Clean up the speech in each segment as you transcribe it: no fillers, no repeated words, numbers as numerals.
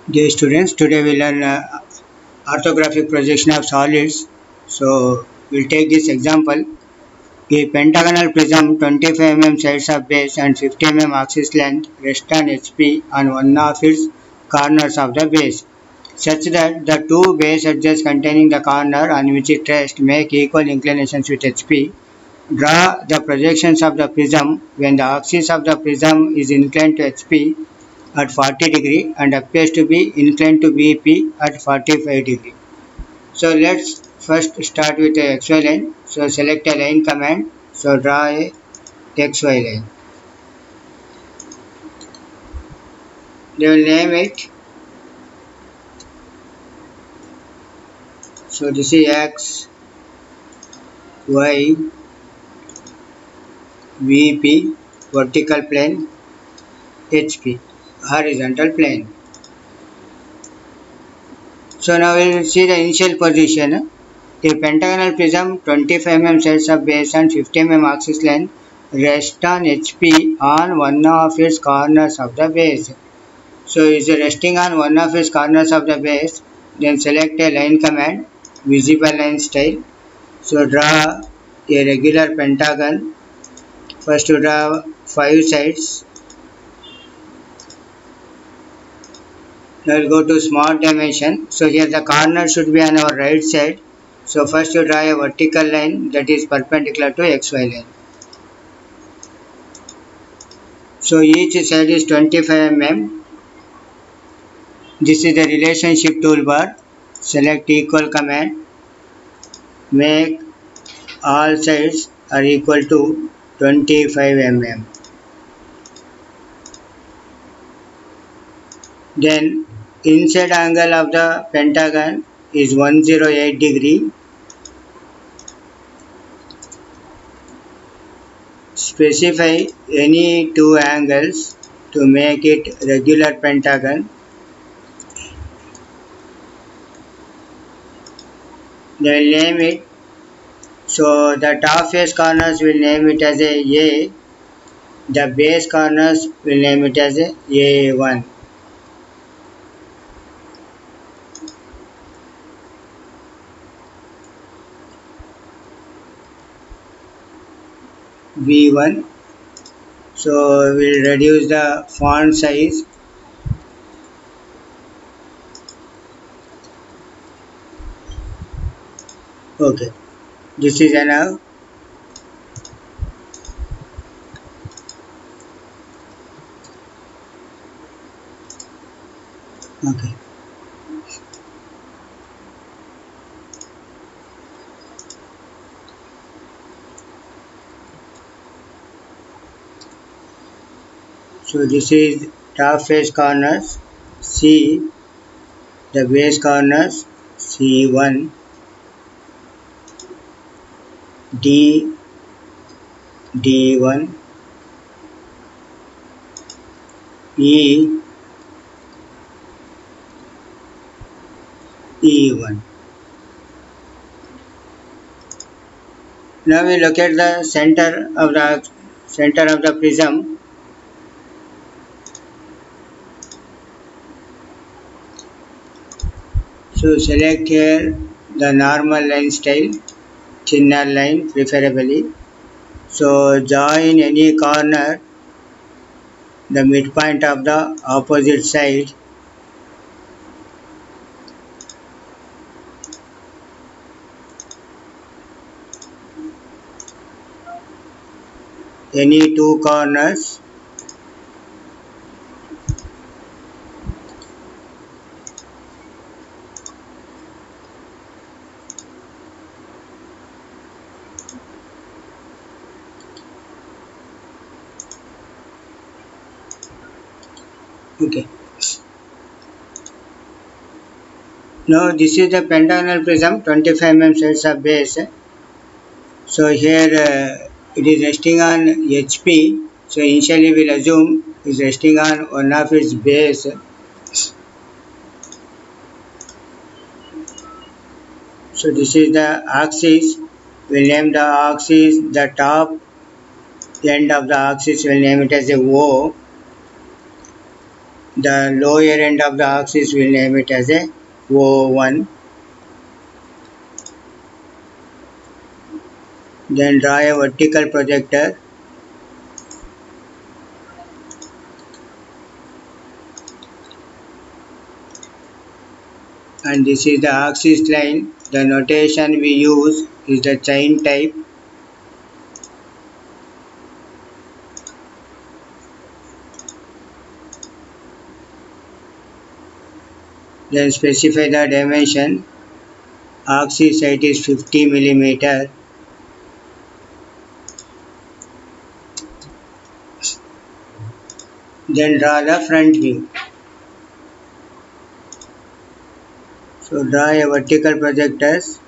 Dear students, today we learn orthographic projection of solids. So we'll take this example. A pentagonal prism 25 mm sides of base and 50 mm axis length rest on HP on one of its corners of the base, such that the two base edges containing the corner on which it rests make equal inclinations with HP. Draw the projections of the prism when the axis of the prism is inclined to HP at 40 degree and appears to be inclined to BP at 45 degree. So let's first start with a XY line. So select a line command. So draw a XY line. They will name it. So this is X, Y, VP, vertical plane, HP, horizontal plane. So now we will see the initial position. The pentagonal prism 25 mm sides of base and 50 mm axis length rest on HP on one of its corners of the base. So is resting on one of its corners of the base, then select a line command, visible line style. So draw a regular pentagon. First to draw 5 sides. Now we'll go to smart dimension. So here the corner should be on our right side. So first you draw a vertical line that is perpendicular to XY line. So each side is 25 mm. This is the relationship toolbar. Select equal command. Make all sides are equal to 25 mm. Then inside angle of the pentagon is 108 degree. Specify any two angles to make it regular pentagon. Then name it. So the top face corners will name it as A. The base corners will name it as A1. V1. So we'll reduce the font size. Okay, this is enough. Okay. So this is top face corners C, the base corners C1, D, D1, E, E1. Now we look at the center of the prism. So select here the normal line style, thinner line preferably. So join any corner, the midpoint of the opposite side. Any two corners. Okay. Now this is the pentagonal prism, 25 mm sides of base. So here it is resting on HP. So initially we will assume it is resting on one of its base. So this is the axis. We will name the axis, the top end of the axis we will name it as a O. The lower end of the axis will name it as a O1. Then draw a vertical projector and this is the axis line. The notation we use is the chain type. Then specify the dimension. Axis height is 50 millimeter. Then draw the front view. So draw a vertical projectors.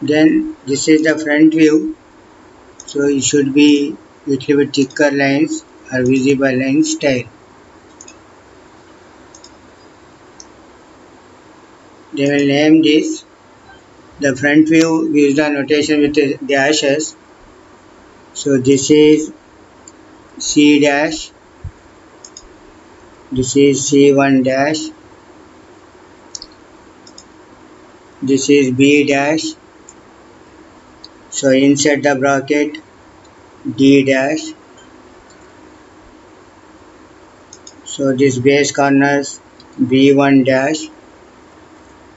Then this is the front view. So it should be little bit thicker lines or visible line style. They will name this. The front view use the notation with the dashes. So this is C dash, this is C1 dash, this is B dash. So insert the bracket D dash. So this base corners B1 dash,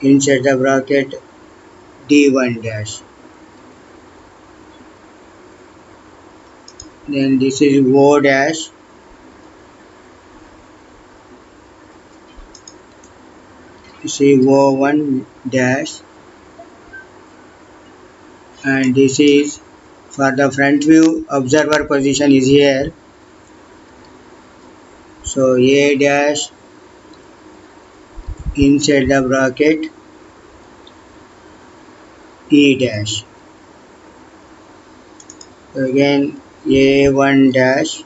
insert the bracket D1 dash. Then this is O dash. This is O1 dash. And this is for the front view observer position is here. So A dash, inside the bracket E dash. So again A1 dash,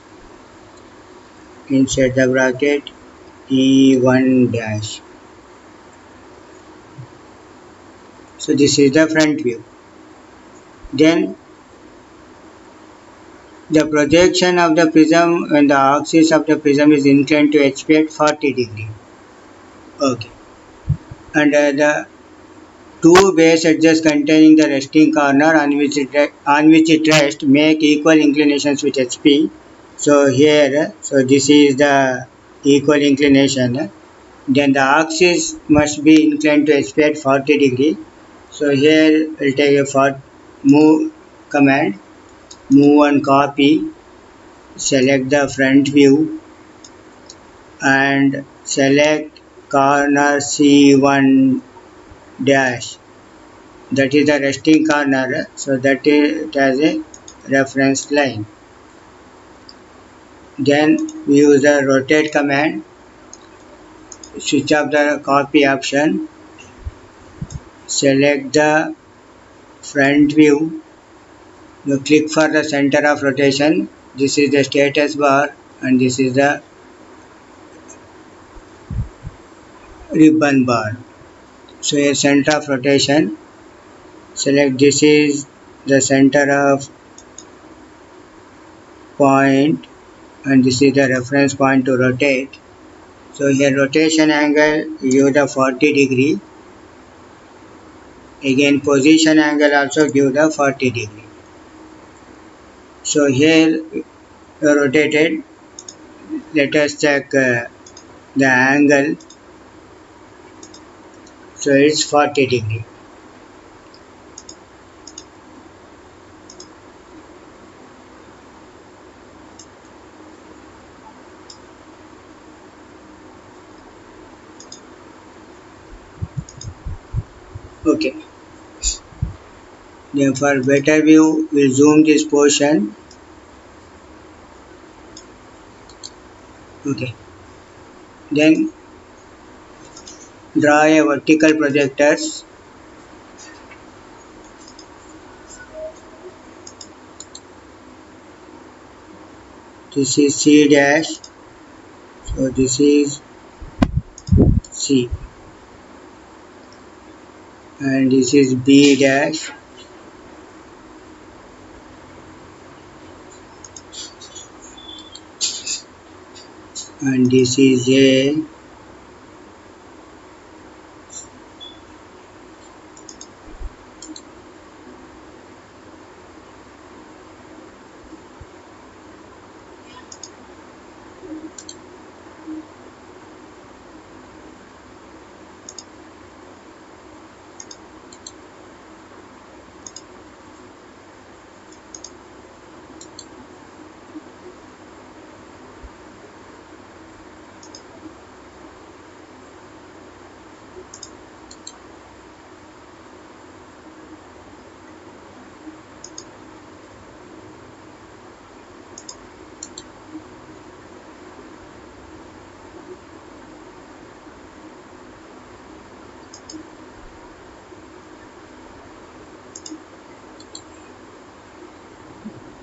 inside the bracket E1 dash. So this is the front view. Then the projection of the prism when the axis of the prism is inclined to HP at 40 degree. Okay. And the two base edges containing the resting corner on which it rests make equal inclinations with HP. So here, so this is the equal inclination. Then the axis must be inclined to HP at 40 degree. So here we'll take a move command, move and copy, select the front view and select corner C1 dash. That is the resting corner, so that it has a reference line. Then we use the rotate command, switch off the copy option, select the front view, you click for the center of rotation. This is the status bar and this is the ribbon bar. So a center of rotation, select this is the center of point and this is the reference point to rotate. So here rotation angle use the 40 degree. Again position angle also give the 40 degree. So here rotated. Let us check the angle. So it's 40 degree. Okay, then for better view we'll zoom this portion. Okay, then draw a vertical projectors. This is C dash, so this is C, and this is B dash, and this is A,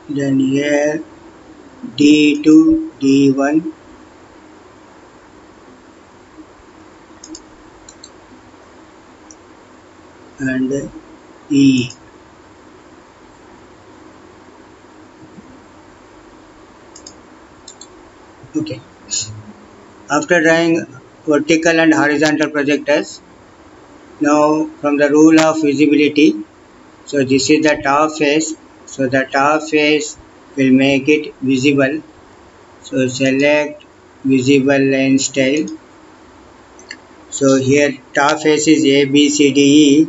then here D2, D1, and E. Okay, after drawing vertical and horizontal projectors, now from the rule of visibility, so this is the top face, so the top face will make it visible. So select visible line style. So here top face is A, B, C, D, E.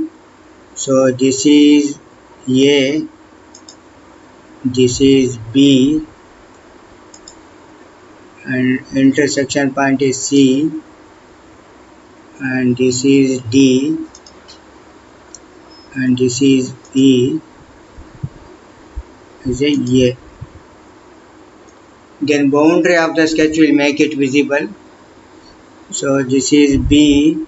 So this is A, this is B, and intersection point is C, and this is D, and this is E, is A. Then boundary of the sketch will make it visible. So this is B,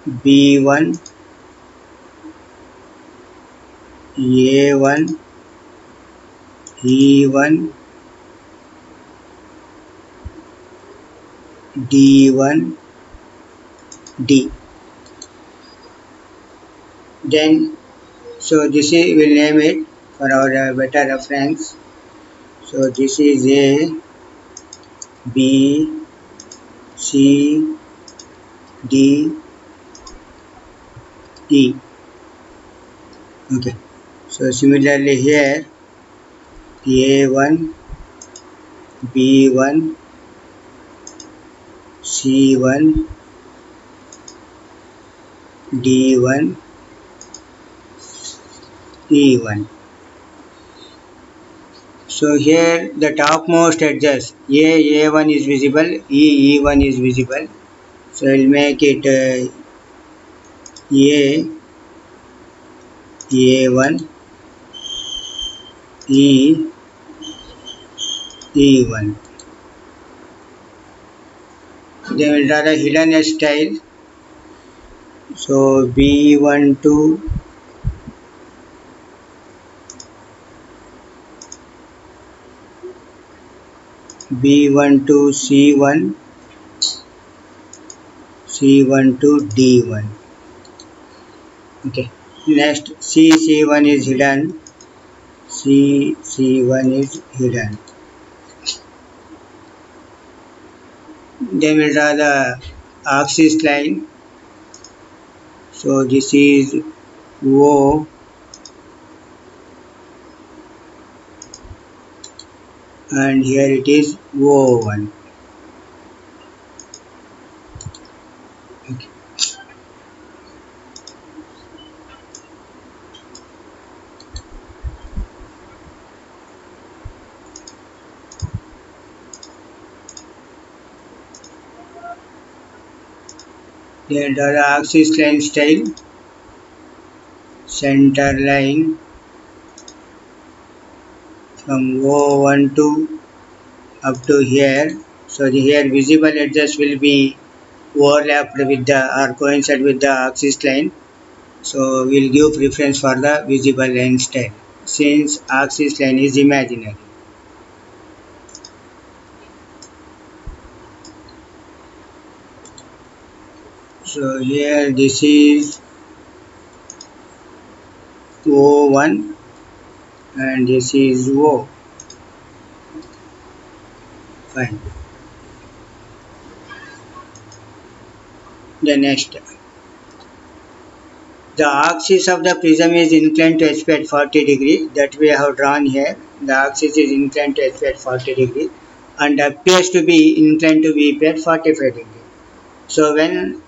B1, A1, E1, D1, D. Then, so this is, we'll name it for our better reference. So this is A, B, C, D, E. Okay. So similarly here A1, B1, C1, D1, E1. So here the topmost edges A1 is visible, E1 is visible. So I will make it A1, E1. Then we will draw the hidden edge style. So B12, B12, C1, C12, D1. Okay. Next C1 is hidden. C1 is hidden. Then we will draw the axis line. So this is O, and here it is O1. Okay. Then draw the axis line style, center line from O1 to up to here. So the here visible edges will be overlapped with the or coincide with the axis line. So we'll give preference for the visible line style since axis line is imaginary. So here this is O1 and this is O. Fine. The next, the axis of the prism is inclined to HP at 40 degree that we have drawn here. The axis is inclined to HP at 40 degree and appears to be inclined to VP at 45 degree. So when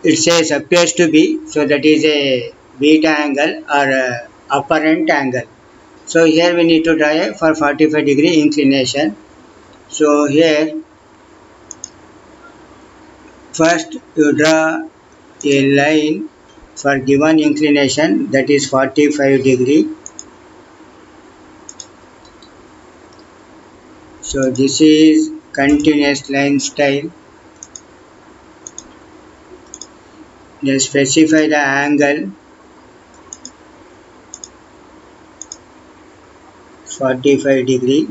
it says appears to be, so that is a beta angle or a apparent angle. So here we need to draw a for 45 degree inclination. So here first you draw a line for given inclination that is 45 degree. So this is continuous line style. Then specify the angle 45 degree.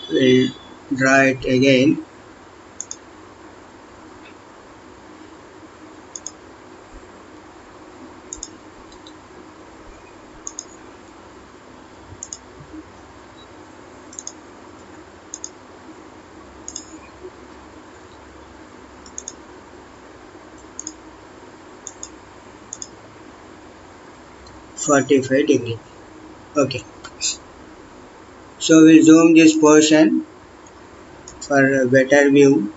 We'll draw it again. -45 degree. Okay. So we'll zoom this portion for a better view.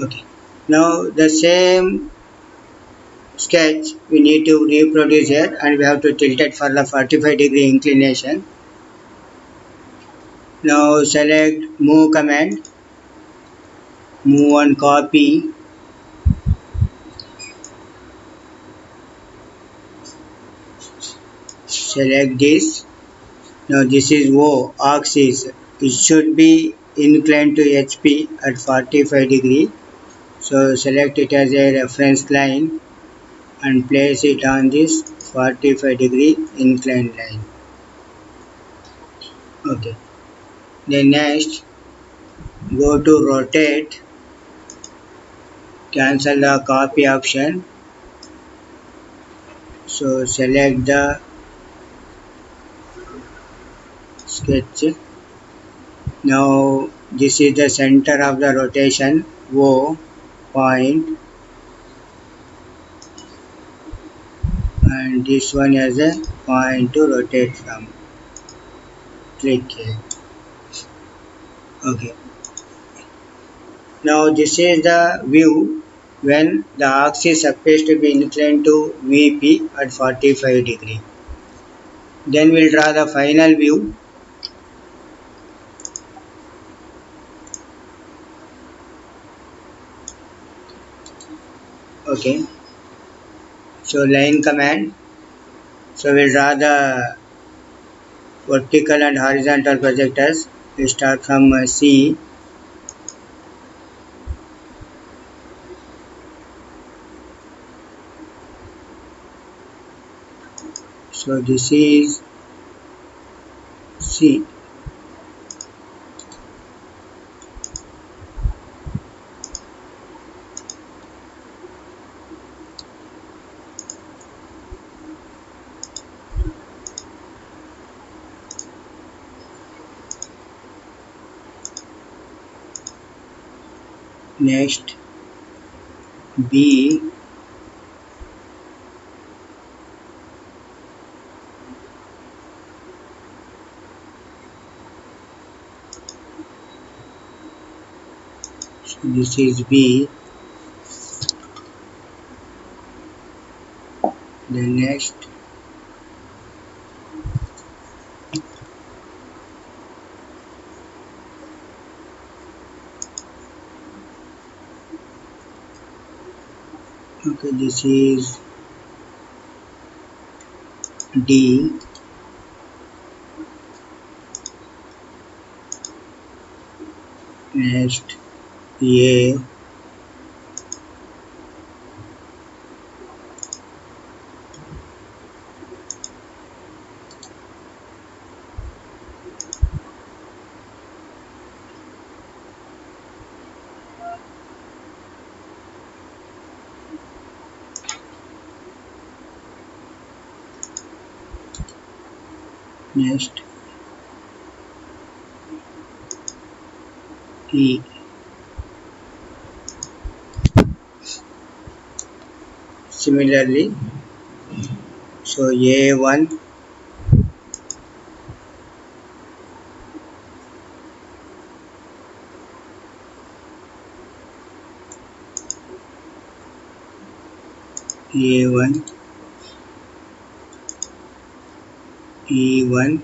Okay. Now the same sketch we need to reproduce here and we have to tilt it for the 45 degree inclination. Now select move command, move and copy, select this. Now this is O axis. It should be inclined to HP at 45 degree. So select it as a reference line and place it on this 45 degree inclined line. Okay. Then next go to rotate, cancel the copy option. So select the sketch. Now this is the center of the rotation O point and this one has a point to rotate from. Click here. Okay. Now this is the view when the axis appears to be inclined to VP at 45 degree. Then we'll draw the final view. Okay. So line command. So we'll draw the vertical and horizontal projectors. We start from C. So this is C. Next B. So this is B. Then next So this is D, next A, next E. Similarly, so A1, A1, E1,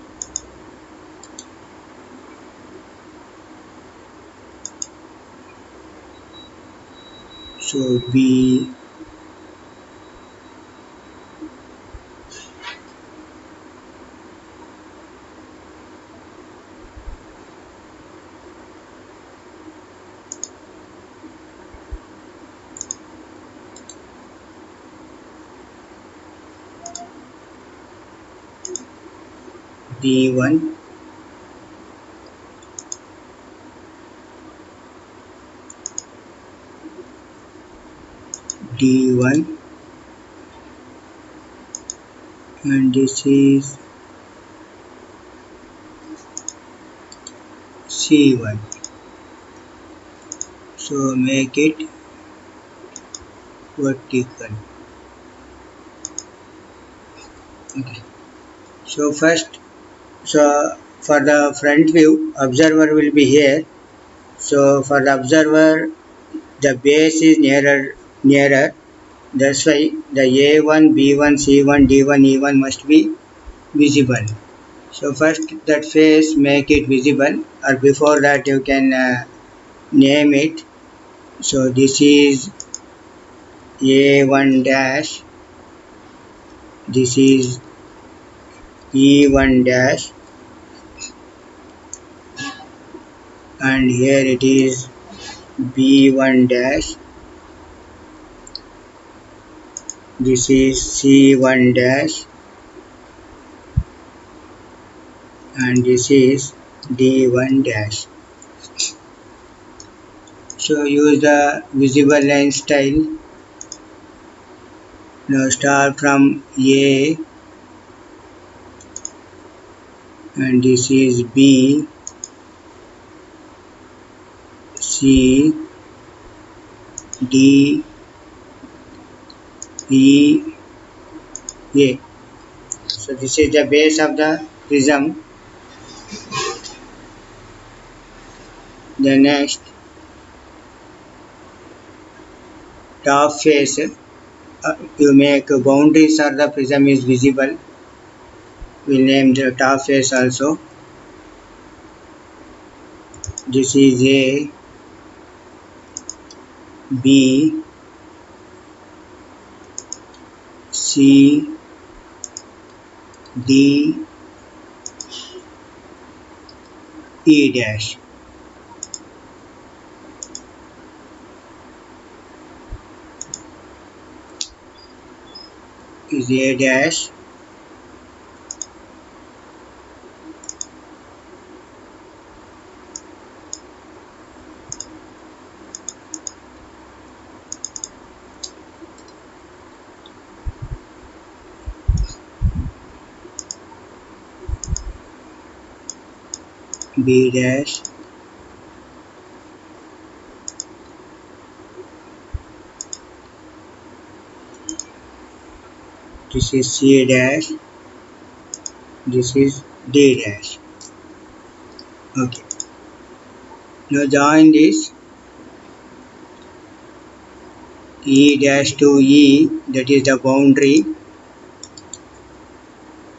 so B, D1, D1, and this is C1. So make it vertical. Okay. So first, so for the front view, observer will be here. So for the observer, the base is nearer. That's why the A1, B1, C1, D1, E1 must be visible. So first that face make it visible, or before that you can name it. So this is A1 dash, this is E1 dash, and here it is B1 dash, this is C1 dash, and this is D1 dash. So use the visible line style. Now start from A, and this is B, C, D, E, A. So this is the base of the prism. The next, top face, you make boundaries or the prism is visible. We name the top face also. This is A, B, C, D, E dash. Is A dash, B dash, this is C dash, this is D dash. Okay. Now join this E dash to E, that is the boundary.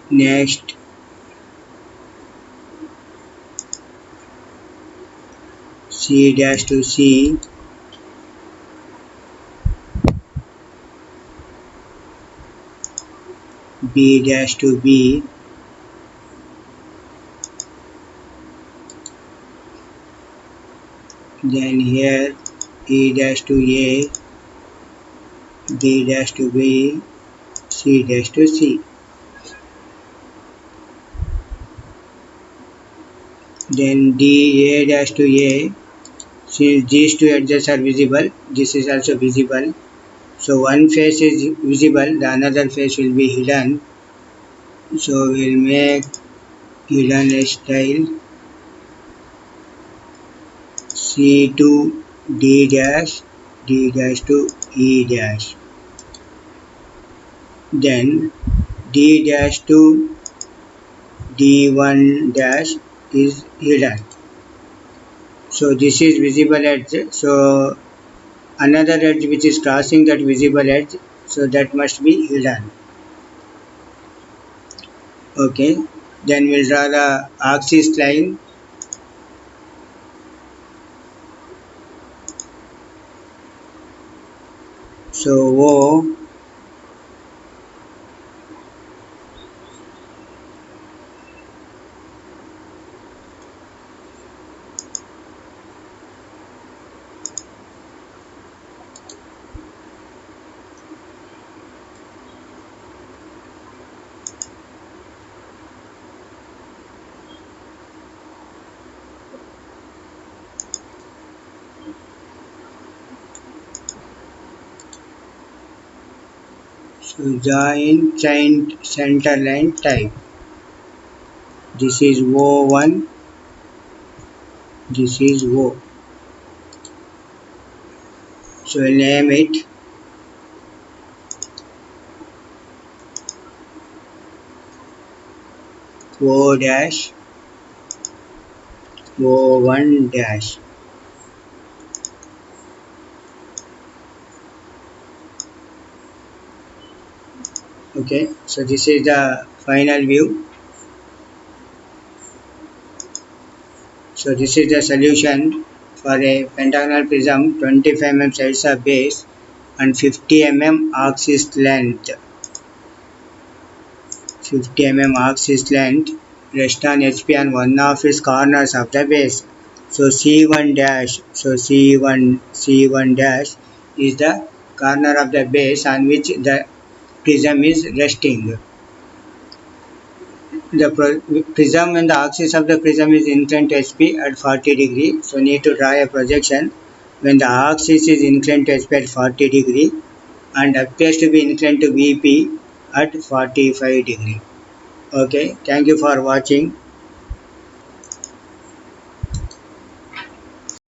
Next, C dash to C, B dash to B, then here E dash to A, B dash to B, C dash to C. Then D A dash to A, since these two edges are visible, this is also visible. So one face is visible, the another face will be hidden. So we'll make hidden a style C to D dash, D dash to E dash. Then D dash to D1 dash is hidden. So this is visible edge. So another edge which is crossing that visible edge, so that must be hidden. Okay. Then we'll draw the axis line. So O, so join center line type. This is O1, this is O. So we'll name it O dash, O1 dash. Okay, so this is the final view. So this is the solution for a pentagonal prism, 25 mm sides of base and 50 mm axis length. 50 mm axis length, rest on HP on one of its corners of the base. So C1 dash, so C1 dash is the corner of the base on which the prism is resting. The prism and the axis of the prism is inclined to HP at 40 degree. So need to draw a projection when the axis is inclined to HP at 40 degree and appears to be inclined to VP at 45 degree. Okay, thank you for watching.